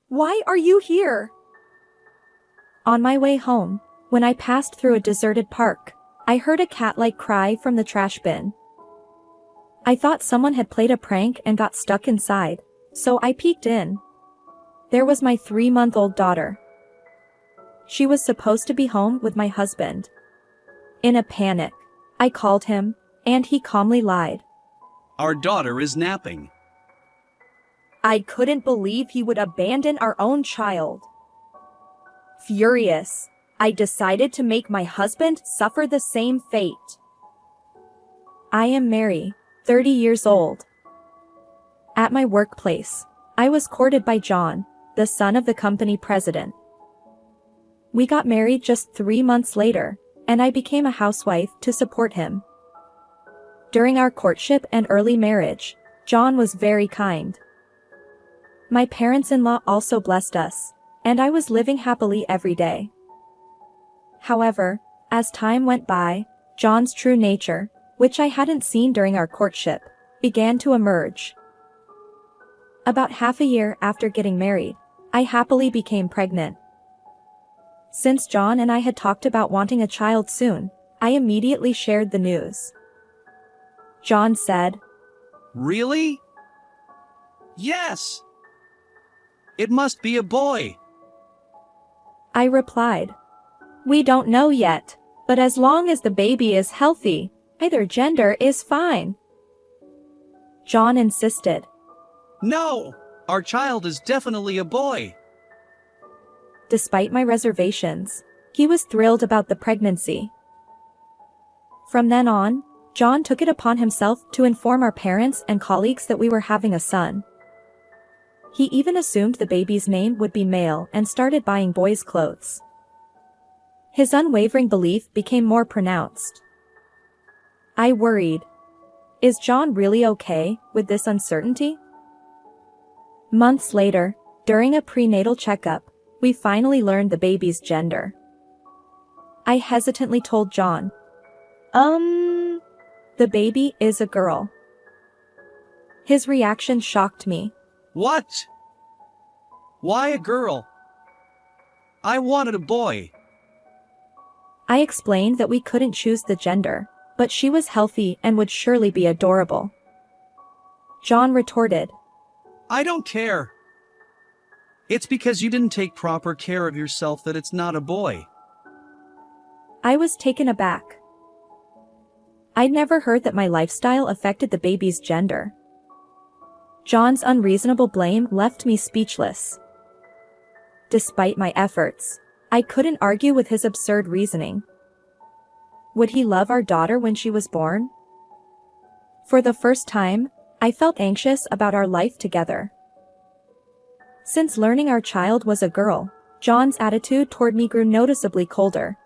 Why are you here? On my way home, when I passed through a deserted park, I heard a cat-like cry from the trash bin. I thought someone had played a prank and got stuck inside, so I peeked in. There was my 3-month-old daughter. She was supposed to be home with my husband. In a panic, I called him, and he calmly lied. Our daughter is napping. I couldn't believe he would abandon our own child. Furious, I decided to make my husband suffer the same fate. I am Mary, 30 years old. At my workplace, I was courted by John, the son of the company president. We got married just 3 months later, and I became a housewife to support him. During our courtship and early marriage, John was very kind. My parents-in-law also blessed us, and I was living happily every day. However, as time went by, John's true nature, which I hadn't seen during our courtship, began to emerge. About half a year after getting married, I happily became pregnant. Since John and I had talked about wanting a child soon, I immediately shared the news. John said, Really? Yes. It must be a boy. I replied, We don't know yet, but as long as the baby is healthy, either gender is fine. John insisted. No, our child is definitely a boy. Despite my reservations, he was thrilled about the pregnancy. From then on, John took it upon himself to inform our parents and colleagues that we were having a son. He even assumed the baby's name would be male and started buying boys' clothes. His unwavering belief became more pronounced. I worried. Is John really okay with this uncertainty? Months later, during a prenatal checkup, we finally learned the baby's gender. I hesitantly told John, the baby is a girl. His reaction shocked me. What? Why a girl? I wanted a boy. I explained that we couldn't choose the gender, but she was healthy and would surely be adorable. John retorted, I don't care. It's because you didn't take proper care of yourself that it's not a boy. I was taken aback. I'd never heard that my lifestyle affected the baby's gender. John's unreasonable blame left me speechless. Despite my efforts, I couldn't argue with his absurd reasoning. Would he love our daughter when she was born? For the first time, I felt anxious about our life together. Since learning our child was a girl, John's attitude toward me grew noticeably colder.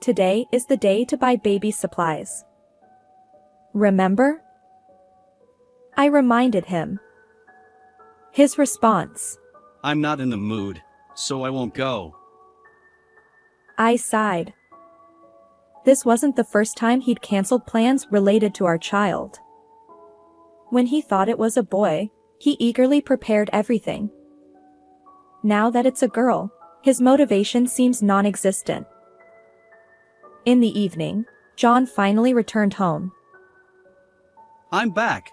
Today is the day to buy baby supplies. Remember? I reminded him. His response. I'm not in the mood, so I won't go. I sighed. This wasn't the first time he'd canceled plans related to our child. When he thought it was a boy, he eagerly prepared everything. Now that it's a girl, his motivation seems non-existent. In the evening, John finally returned home. I'm back.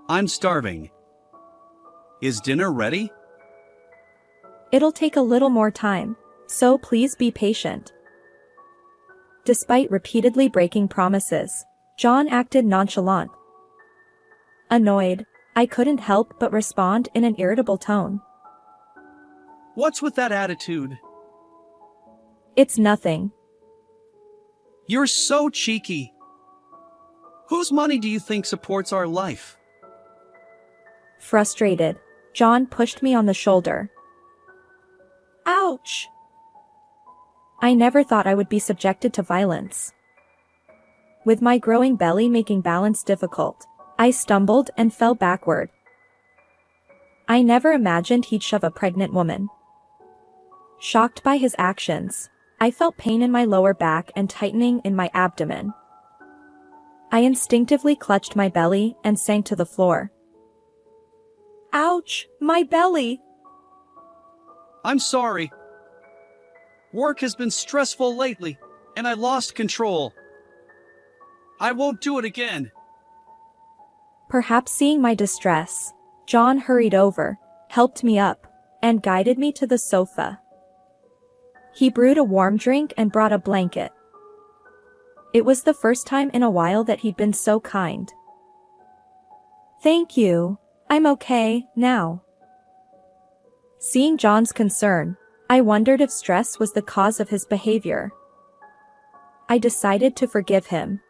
I'm starving. Is dinner ready? It'll take a little more time, so please be patient. Despite repeatedly breaking promises, John acted nonchalant. Annoyed, I couldn't help but respond in an irritable tone. What's with that attitude? It's nothing. You're so cheeky. Whose money do you think supports our life? Frustrated, John pushed me on the shoulder. Ouch! I never thought I would be subjected to violence. With my growing belly making balance difficult, I stumbled and fell backward. I never imagined he'd shove a pregnant woman. Shocked by his actions, I felt pain in my lower back and tightening in my abdomen. I instinctively clutched my belly and sank to the floor. Ouch, my belly. I'm sorry. Work has been stressful lately, and I lost control. I won't do it again. Perhaps seeing my distress, John hurried over, helped me up, and guided me to the sofa. He brewed a warm drink and brought a blanket. It was the first time in a while that he'd been so kind. Thank you. I'm okay, now. Seeing John's concern, I wondered if stress was the cause of his behavior. I decided to forgive him.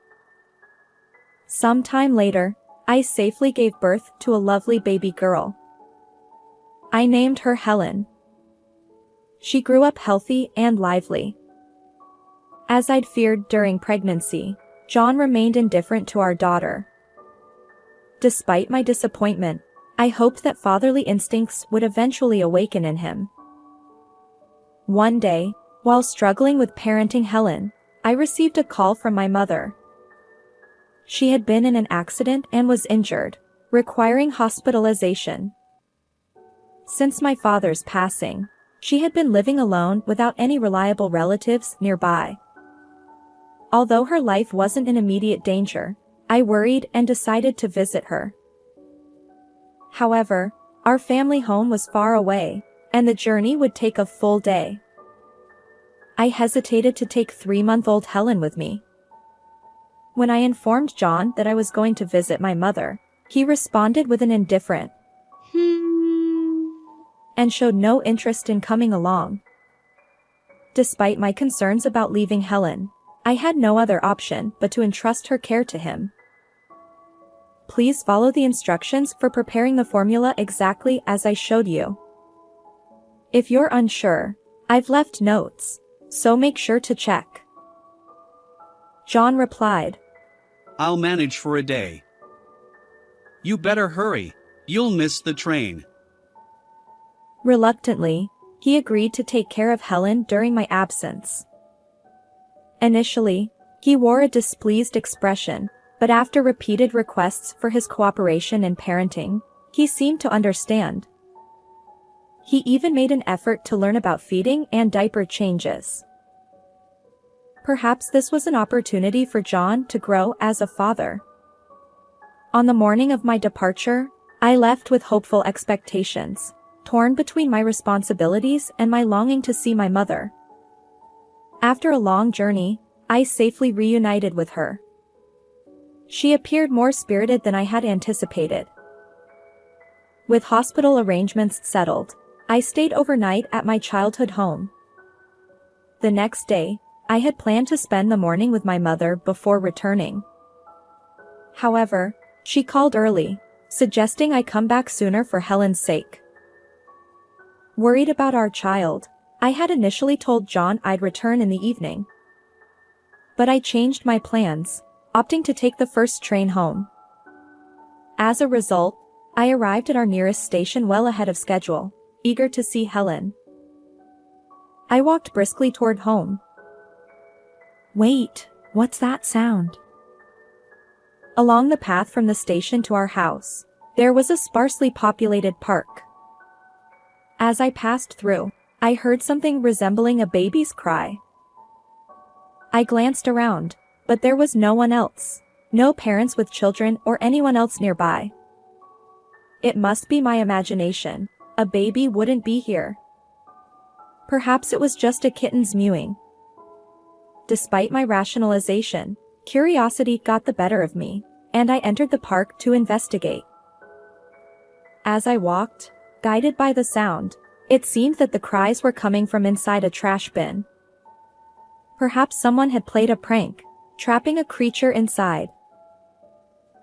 Sometime later, I safely gave birth to a lovely baby girl. I named her Helen. She grew up healthy and lively. As I'd feared during pregnancy, John remained indifferent to our daughter. Despite my disappointment, I hoped that fatherly instincts would eventually awaken in him. One day, while struggling with parenting Helen, I received a call from my mother. She had been in an accident and was injured, requiring hospitalization. Since my father's passing, she had been living alone without any reliable relatives nearby. Although her life wasn't in immediate danger, I worried and decided to visit her. However, our family home was far away, and the journey would take a full day. I hesitated to take 3-month-old Helen with me. When I informed John that I was going to visit my mother, he responded with an indifferent and showed no interest in coming along. Despite my concerns about leaving Helen, I had no other option but to entrust her care to him. Please follow the instructions for preparing the formula exactly as I showed you. If you're unsure, I've left notes, so make sure to check. John replied, I'll manage for a day. You better hurry, you'll miss the train. Reluctantly, he agreed to take care of Helen during my absence. Initially, he wore a displeased expression, but after repeated requests for his cooperation in parenting, he seemed to understand. He even made an effort to learn about feeding and diaper changes. Perhaps this was an opportunity for John to grow as a father. On the morning of my departure, I left with hopeful expectations, torn between my responsibilities and my longing to see my mother. After a long journey, I safely reunited with her. She appeared more spirited than I had anticipated. With hospital arrangements settled, I stayed overnight at my childhood home. The next day, I had planned to spend the morning with my mother before returning. However, she called early, suggesting I come back sooner for Helen's sake. Worried about our child, I had initially told John I'd return in the evening. But I changed my plans, opting to take the first train home. As a result, I arrived at our nearest station well ahead of schedule, eager to see Helen. I walked briskly toward home. Wait, what's that sound? Along the path from the station to our house, there was a sparsely populated park. As I passed through, I heard something resembling a baby's cry. I glanced around, but there was no one else, no parents with children or anyone else nearby. It must be my imagination, a baby wouldn't be here. Perhaps it was just a kitten's mewing. Despite my rationalization, curiosity got the better of me, and I entered the park to investigate. As I walked, guided by the sound, it seemed that the cries were coming from inside a trash bin. Perhaps someone had played a prank, trapping a creature inside.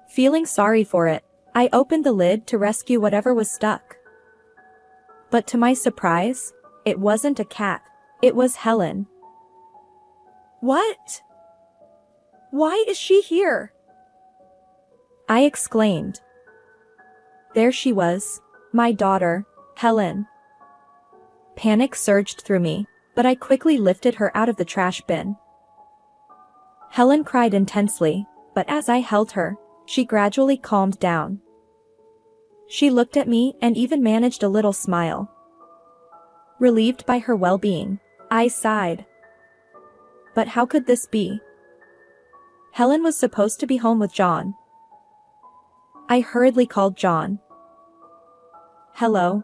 Feeling sorry for it, I opened the lid to rescue whatever was stuck. But to my surprise, it wasn't a cat, it was Helen. What? Why is she here? I exclaimed. There she was, my daughter, Helen. Panic surged through me, but I quickly lifted her out of the trash bin. Helen cried intensely, but as I held her, she gradually calmed down. She looked at me and even managed a little smile. Relieved by her well-being, I sighed. But how could this be? Helen was supposed to be home with John. I hurriedly called John. Hello?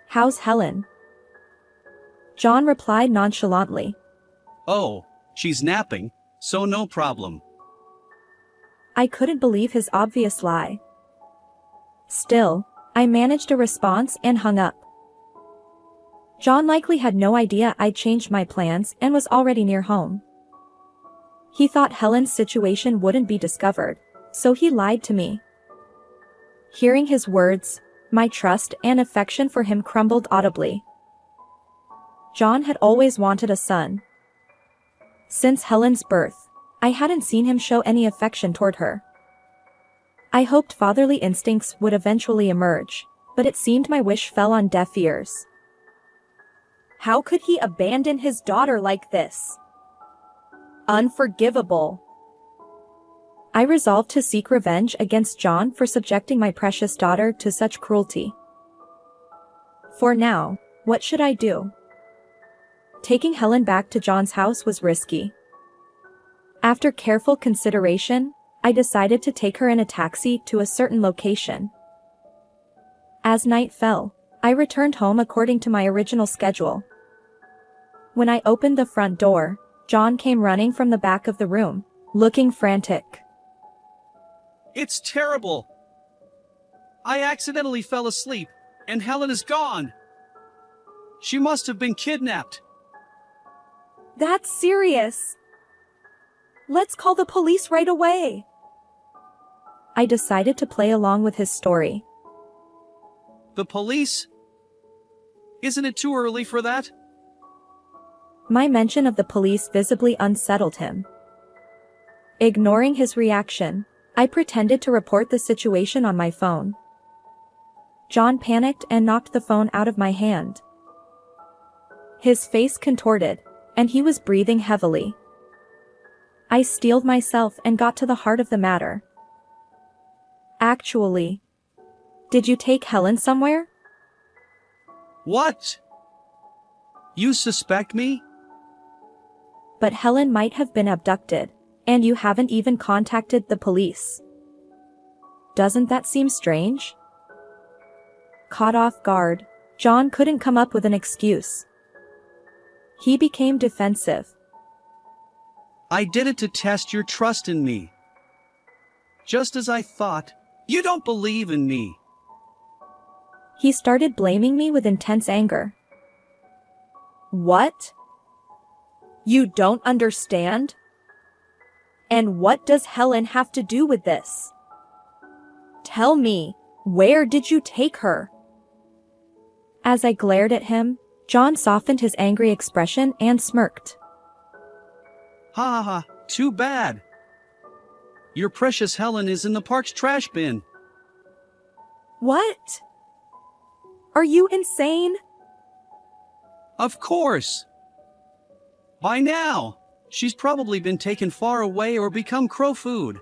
How's Helen? John replied nonchalantly. Oh, she's napping, so no problem. I couldn't believe his obvious lie. Still, I managed a response and hung up. John likely had no idea I'd changed my plans and was already near home. He thought Helen's situation wouldn't be discovered, so he lied to me. Hearing his words, my trust and affection for him crumbled audibly. John had always wanted a son. Since Helen's birth, I hadn't seen him show any affection toward her. I hoped fatherly instincts would eventually emerge, but it seemed my wish fell on deaf ears. How could he abandon his daughter like this? Unforgivable. I resolved to seek revenge against John for subjecting my precious daughter to such cruelty. For now, what should I do? Taking Helen back to John's house was risky. After careful consideration, I decided to take her in a taxi to a certain location. As night fell, I returned home according to my original schedule. When I opened the front door, John came running from the back of the room, looking frantic. It's terrible. I accidentally fell asleep, and Helen is gone. She must have been kidnapped. That's serious. Let's call the police right away. I decided to play along with his story. The police? Isn't it too early for that? My mention of the police visibly unsettled him. Ignoring his reaction, I pretended to report the situation on my phone. John panicked and knocked the phone out of my hand. His face contorted, and he was breathing heavily. I steeled myself and got to the heart of the matter. Actually, did you take Helen somewhere? What? You suspect me? But Helen might have been abducted, and you haven't even contacted the police. Doesn't that seem strange? Caught off guard, John couldn't come up with an excuse. He became defensive. I did it to test your trust in me. Just as I thought, you don't believe in me. He started blaming me with intense anger. What? You don't understand? And what does Helen have to do with this? Tell me, where did you take her? As I glared at him, John softened his angry expression and smirked. Ha ha ha, too bad. Your precious Helen is in the park's trash bin. What? Are you insane? Of course. By now, she's probably been taken far away or become crow food.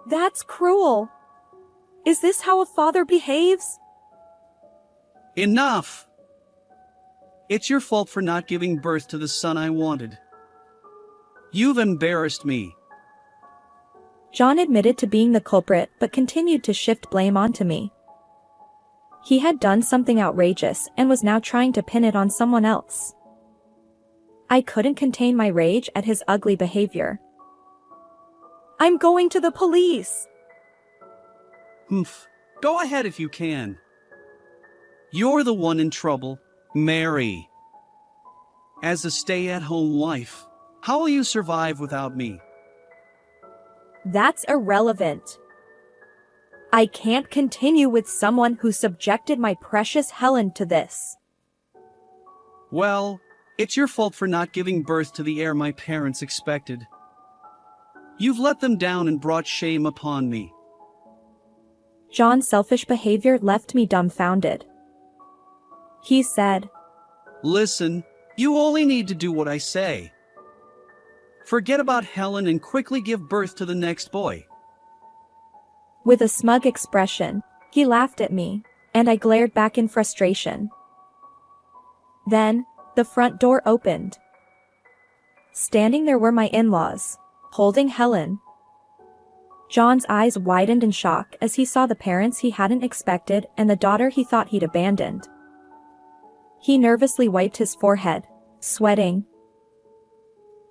That's cruel. Is this how a father behaves? Enough. It's your fault for not giving birth to the son I wanted. You've embarrassed me. John admitted to being the culprit but continued to shift blame onto me. He had done something outrageous and was now trying to pin it on someone else. I couldn't contain my rage at his ugly behavior. I'm going to the police. Humph. Go ahead if you can. You're the one in trouble, Mary. As a stay-at-home wife, how will you survive without me? That's irrelevant. I can't continue with someone who subjected my precious Helen to this. Well, it's your fault for not giving birth to the heir my parents expected. You've let them down and brought shame upon me. John's selfish behavior left me dumbfounded. He said, Listen, you only need to do what I say. Forget about Helen and quickly give birth to the next boy. With a smug expression, he laughed at me, and I glared back in frustration. Then, the front door opened. Standing there were my in-laws, holding Helen. John's eyes widened in shock as he saw the parents he hadn't expected and the daughter he thought he'd abandoned. He nervously wiped his forehead, sweating.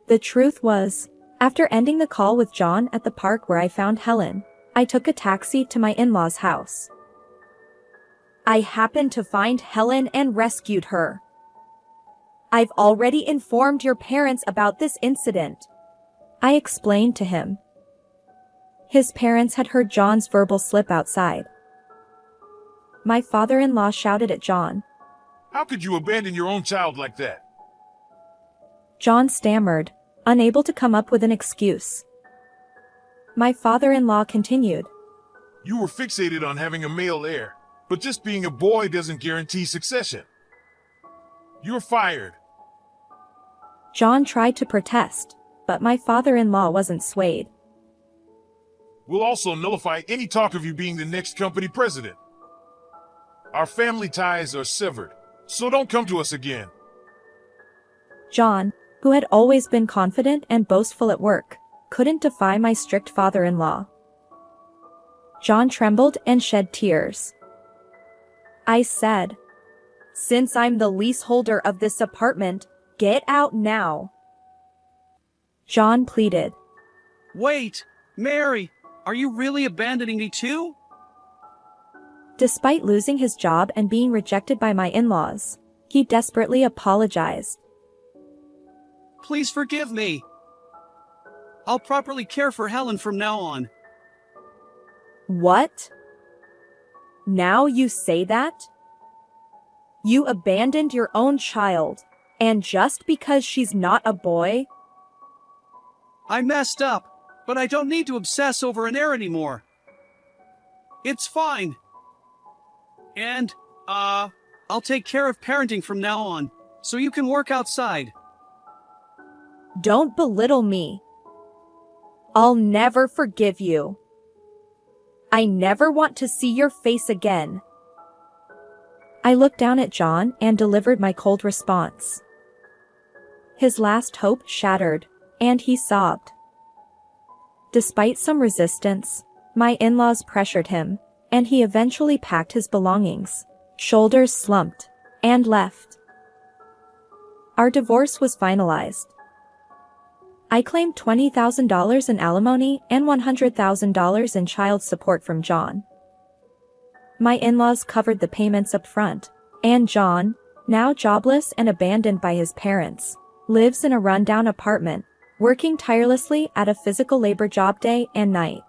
The truth was, after ending the call with John at the park where I found Helen, I took a taxi to my in-laws' house. I happened to find Helen and rescued her. I've already informed your parents about this incident, I explained to him. His parents had heard John's verbal slip outside. My father-in-law shouted at John. How could you abandon your own child like that? John stammered, unable to come up with an excuse. My father-in-law continued. You were fixated on having a male heir, but just being a boy doesn't guarantee succession. You're fired. John tried to protest, but my father-in-law wasn't swayed. We'll also nullify any talk of you being the next company president. Our family ties are severed, so don't come to us again. John, who had always been confident and boastful at work, couldn't defy my strict father-in-law. John trembled and shed tears. I said, "Since I'm the leaseholder of this apartment, get out now." John pleaded. Wait, Mary, are you really abandoning me too? Despite losing his job and being rejected by my in-laws, he desperately apologized. Please forgive me. I'll properly care for Helen from now on. What? Now you say that? You abandoned your own child, and just because she's not a boy? I messed up, but I don't need to obsess over an heir anymore. It's fine. And, I'll take care of parenting from now on, so you can work outside. Don't belittle me. I'll never forgive you. I never want to see your face again. I looked down at John and delivered my cold response. His last hope shattered, and he sobbed. Despite some resistance, my in-laws pressured him, and he eventually packed his belongings, shoulders slumped, and left. Our divorce was finalized. I claimed $20,000 in alimony and $100,000 in child support from John. My in-laws covered the payments up front, and John, now jobless and abandoned by his parents, lives in a rundown apartment, working tirelessly at a physical labor job day and night.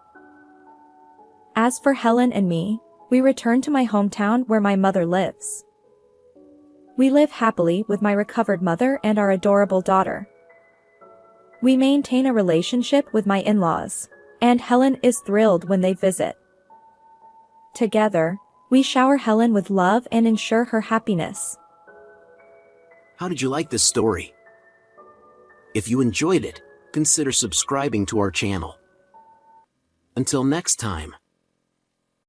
As for Helen and me, we returned to my hometown where my mother lives. We live happily with my recovered mother and our adorable daughter. We maintain a relationship with my in-laws, and Helen is thrilled when they visit. Together, we shower Helen with love and ensure her happiness. How did you like this story? If you enjoyed it, consider subscribing to our channel. Until next time.